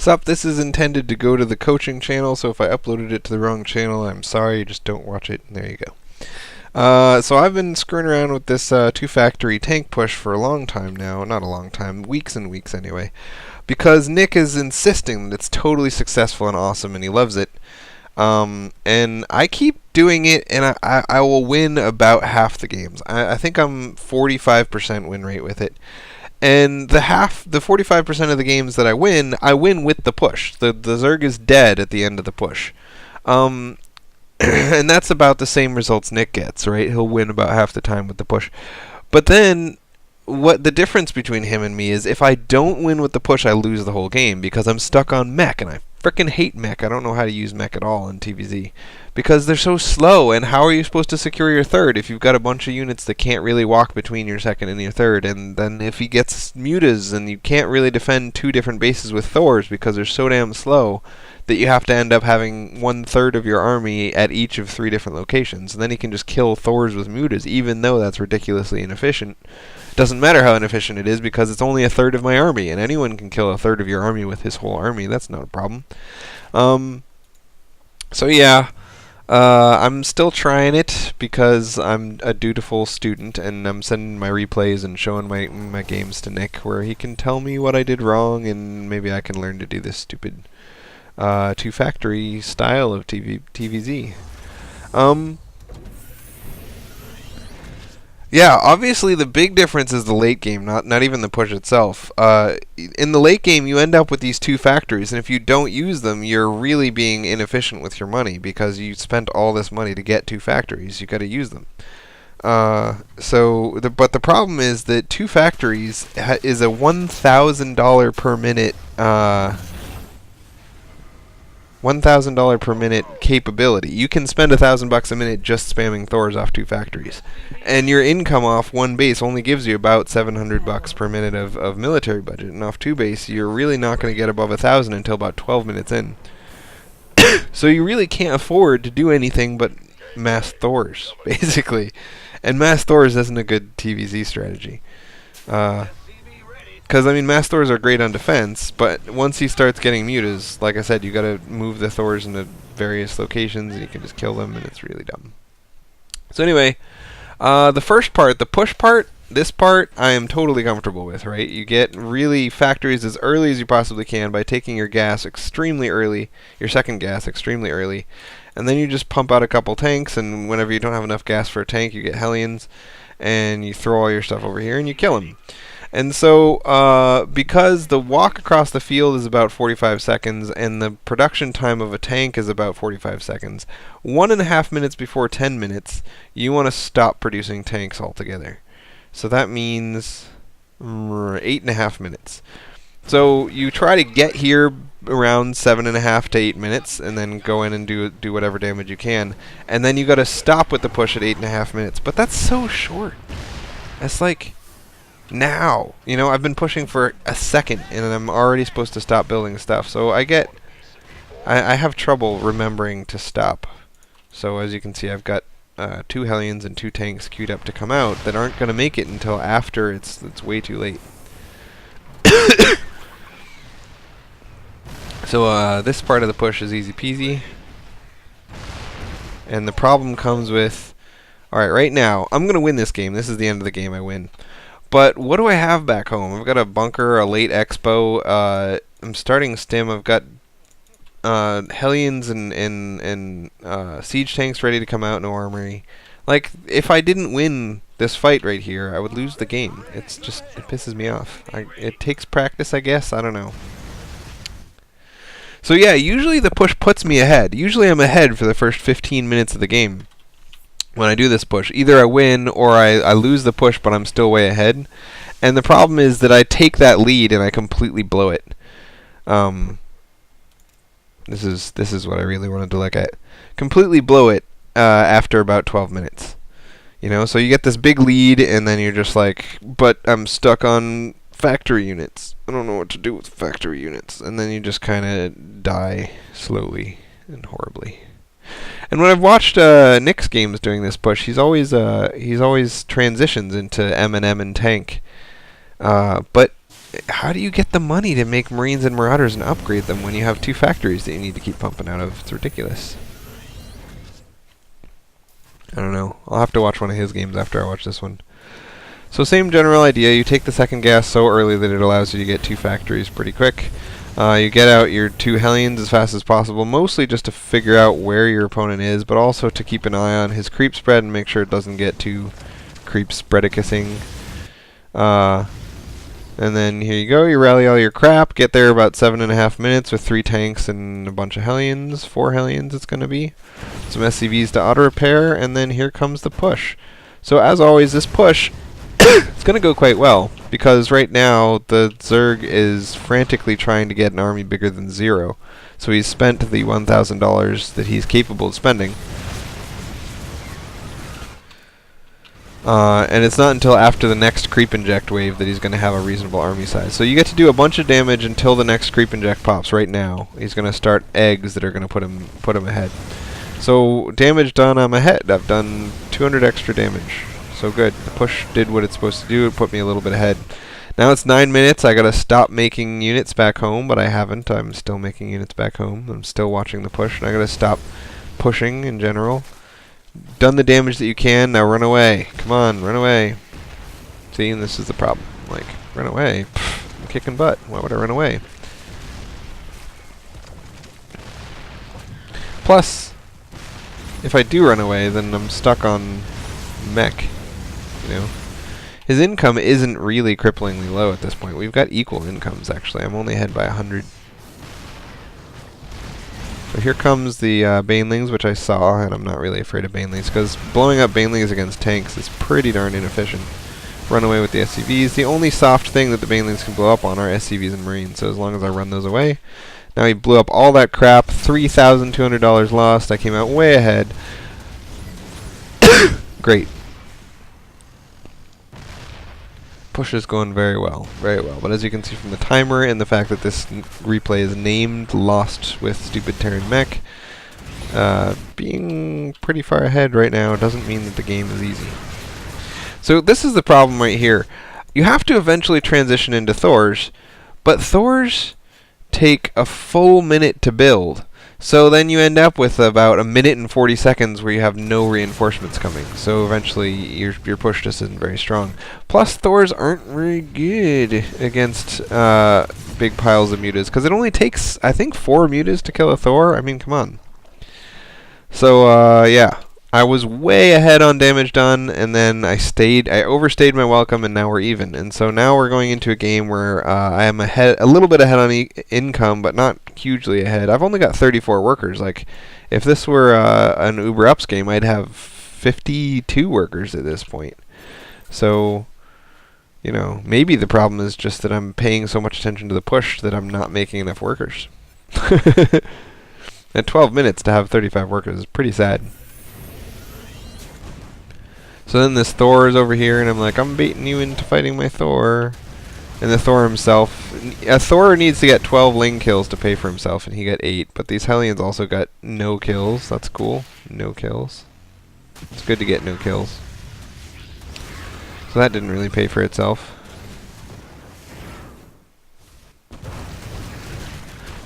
Sup, this is intended to go to the coaching channel, so if I uploaded it to the wrong channel, I'm sorry, just don't watch it. There you go. So I've been screwing around with this two-factory tank push for a long time now. Not a long time, weeks and weeks anyway. Because Nick is insisting that it's totally successful and awesome, and he loves it. And I keep doing it, and I will win about half the games. I think I'm 45% win rate with it. And the 45% of the games that I win with the push. The Zerg is dead at the end of the push. And that's about the same results Nick gets, right? He'll win about half the time with the push. But then, what the difference between him and me is if I don't win with the push, I lose the whole game because I'm stuck on mech, and I frickin' hate mech. I don't know how to use mech at all in TVZ because they're so slow, and how are you supposed to secure your third if you've got a bunch of units that can't really walk between your second and your third? And then if he gets mutas, and you can't really defend two different bases with Thors because they're so damn slow that you have to end up having 1/3 of your army at each of 3 different locations. And then he can just kill Thors with mutas, even though that's ridiculously inefficient. Doesn't matter how inefficient it is because it's only 1/3 of my army, and anyone can kill 1/3 of your army with his whole army. That's not a problem. So yeah, I'm still trying it because I'm a dutiful student, and I'm sending my replays and showing my games to Nick where he can tell me what I did wrong, and maybe I can learn to do this stupid two-factory style of TVZ. Yeah, obviously the big difference is the late game, not even the push itself. In the late game, you end up with these two factories, and if you don't use them, you're really being inefficient with your money because you spent all this money to get 2 factories. You got to use them. But the problem is that 2 factories is a $1,000 per minute. $1,000 per minute capability. You can spend $1,000 a minute just spamming Thors off 2 factories, and your income off 1 base only gives you about $700 per minute of military budget. And off 2 base, you're really not going to get above 1,000 until about 12 minutes in. So you really can't afford to do anything but mass Thors, basically. And mass Thors isn't a good TVZ strategy. Because, I mean, mass Thors are great on defense, but once he starts getting mutas, like I said, you gotta move the Thors into various locations, and you can just kill them, and it's really dumb. So anyway, the first part, the push part, this part, I am totally comfortable with, right? You get really factories as early as you possibly can by taking your gas extremely early, your second gas extremely early, and then you just pump out a couple tanks, and whenever you don't have enough gas for a tank, you get Hellions, and you throw all your stuff over here, and you kill them. And so, because the walk across the field is about 45 seconds and the production time of a tank is about 45 seconds, 1.5 minutes before 10 minutes, you want to stop producing tanks altogether. So that means 8.5 minutes. So you try to get here around 7.5 to 8 minutes, and then go in and do whatever damage you can. And then you got to stop with the push at 8.5 minutes. But that's so short. That's like... now, you know, I've been pushing for a second, and I'm already supposed to stop building stuff. So I have trouble remembering to stop. So as you can see, I've got 2 Hellions and 2 tanks queued up to come out that aren't going to make it until after it's way too late. So this part of the push is easy peasy, and the problem comes with, alright, right now, I'm going to win this game. This is the end of the game, I win. But what do I have back home? I've got a bunker, a late expo. I'm starting stim. I've got Hellions and siege tanks ready to come out, no armory. Like, if I didn't win this fight right here, I would lose the game. It's just, it pisses me off. It takes practice, I guess. I don't know. So yeah, usually the push puts me ahead. Usually I'm ahead for the first 15 minutes of the game. When I do this push, either I win or I lose the push, but I'm still way ahead. And the problem is that I take that lead and I completely blow it. This is what I really wanted to look at. Completely blow it after about 12 minutes. You know, so you get this big lead, and then you're just like, but I'm stuck on factory units. I don't know what to do with factory units. And then you just kind of die slowly and horribly. And when I've watched Nick's games during this push, he's always transitions into M and tank. But how do you get the money to make Marines and Marauders and upgrade them when you have 2 factories that you need to keep pumping out of? It's ridiculous. I don't know. I'll have to watch one of his games after I watch this one. So same general idea. You take the second gas so early that it allows you to get 2 factories pretty quick. You get out your 2 Hellions as fast as possible, mostly just to figure out where your opponent is, but also to keep an eye on his creep spread and make sure it doesn't get too creep spreadicusing. And then here you go, you rally all your crap, get there about 7.5 minutes with 3 tanks and a bunch of Hellions, 4 Hellions it's going to be. Some SCVs to auto-repair, and then here comes the push. So as always, this push, it's going to go quite well, because right now the Zerg is frantically trying to get an army bigger than 0. So he's spent the $1,000 that he's capable of spending. And it's not until after the next creep inject wave that he's going to have a reasonable army size. So you get to do a bunch of damage until the next creep inject pops. Right now, he's going to start eggs that are going to put him ahead. So damage done, I'm ahead. I've done 200 extra damage. So good. The push did what it's supposed to do. It put me a little bit ahead. Now it's 9 minutes. I got to stop making units back home, but I haven't. I'm still making units back home. I'm still watching the push, and I got to stop pushing in general. Done the damage that you can, now run away. Come on, run away. See, and this is the problem. Like, run away. Pfft, I'm kicking butt. Why would I run away? Plus, if I do run away, then I'm stuck on mech. You know? His income isn't really cripplingly low at this point. We've got equal incomes, actually. I'm only ahead by 100. So here comes the Banelings, which I saw, and I'm not really afraid of Banelings, because blowing up Banelings against tanks is pretty darn inefficient. Run away with the SCVs. The only soft thing that the Banelings can blow up on are SCVs and Marines, so as long as I run those away. Now he blew up all that crap, $3,200 lost. I came out way ahead. Great. Push is going very well, very well. But as you can see from the timer and the fact that this replay is named Lost with Stupid Terran Mech, being pretty far ahead right now doesn't mean that the game is easy. So this is the problem right here. You have to eventually transition into Thors, but Thors take a full minute to build. So then you end up with about 1 minute and 40 seconds where you have no reinforcements coming. So eventually your push just isn't very strong. Plus Thors aren't very good against big piles of mutas, because it only takes, I think, 4 mutas to kill a Thor. I mean, come on. So yeah, I was way ahead on damage done, and then I overstayed my welcome, and now we're even. And so now we're going into a game where I am ahead, a little bit ahead on income, but not hugely ahead. I've only got 34 workers. Like, if this were an Uber Ups game, I'd have 52 workers at this point. So, you know, maybe the problem is just that I'm paying so much attention to the push that I'm not making enough workers. At 12 minutes to have 35 workers is pretty sad. So then this Thor is over here, and I'm like, I'm baiting you into fighting my Thor. And the Thor himself, a Thor needs to get 12 Ling kills to pay for himself, and he got 8. But these Hellions also got no kills. That's cool. No kills. It's good to get no kills. So that didn't really pay for itself.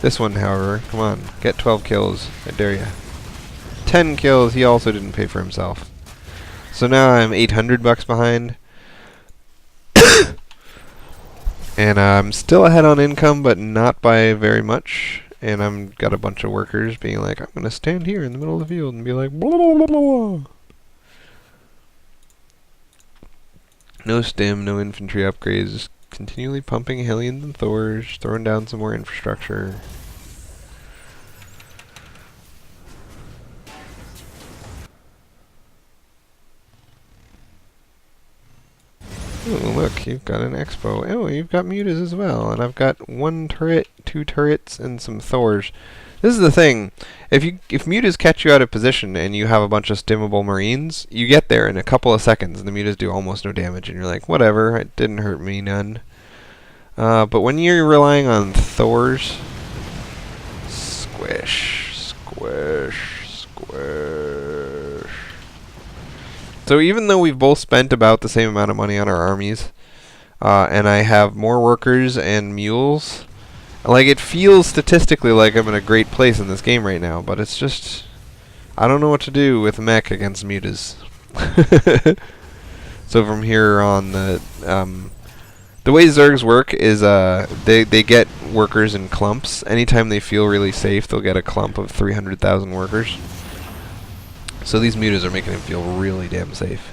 This one, however, come on, get 12 kills. I dare ya. 10 kills, he also didn't pay for himself. So now I'm $800 behind. And I'm still ahead on income, but not by very much. And I've got a bunch of workers being like, I'm going to stand here in the middle of the field and be like, blah, blah, blah, blah. No stim, no infantry upgrades, just continually pumping Hellions and Thors, throwing down some more infrastructure. Oh, look, you've got an expo. Oh, you've got mutas as well. And I've got 1 turret, 2 turrets, and some Thors. This is the thing. If mutas catch you out of position and you have a bunch of stimmable Marines, you get there in a couple of seconds and the mutas do almost no damage. And you're like, whatever, it didn't hurt me none. But when you're relying on Thors, squish, squish, squish. So even though we've both spent about the same amount of money on our armies, and I have more workers and mules. Like, it feels statistically like I'm in a great place in this game right now, but it's just, I don't know what to do with mech against mutas. So from here on, the way Zergs work is they get workers in clumps. Anytime they feel really safe, they'll get a clump of 300,000 workers. So these mutas are making him feel really damn safe.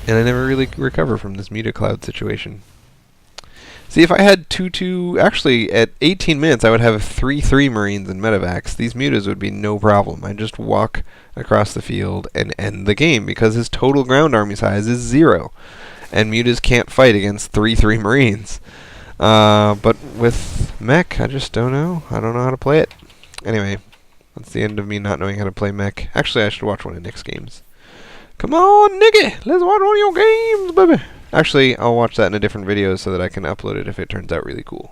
And I never really recover from this muta cloud situation. See, if I had 2-2... Actually, at 18 minutes, I would have 3-3 Marines and medevacs. These mutas would be no problem. I'd just walk across the field and end the game, because his total ground army size is 0. And mutas can't fight against 3-3 Marines. But with mech, I just don't know. I don't know how to play it. Anyway, that's the end of me not knowing how to play mech. Actually, I should watch one of Nick's games. Come on, Nicky! Let's watch one of your games, baby! Actually, I'll watch that in a different video so that I can upload it if it turns out really cool.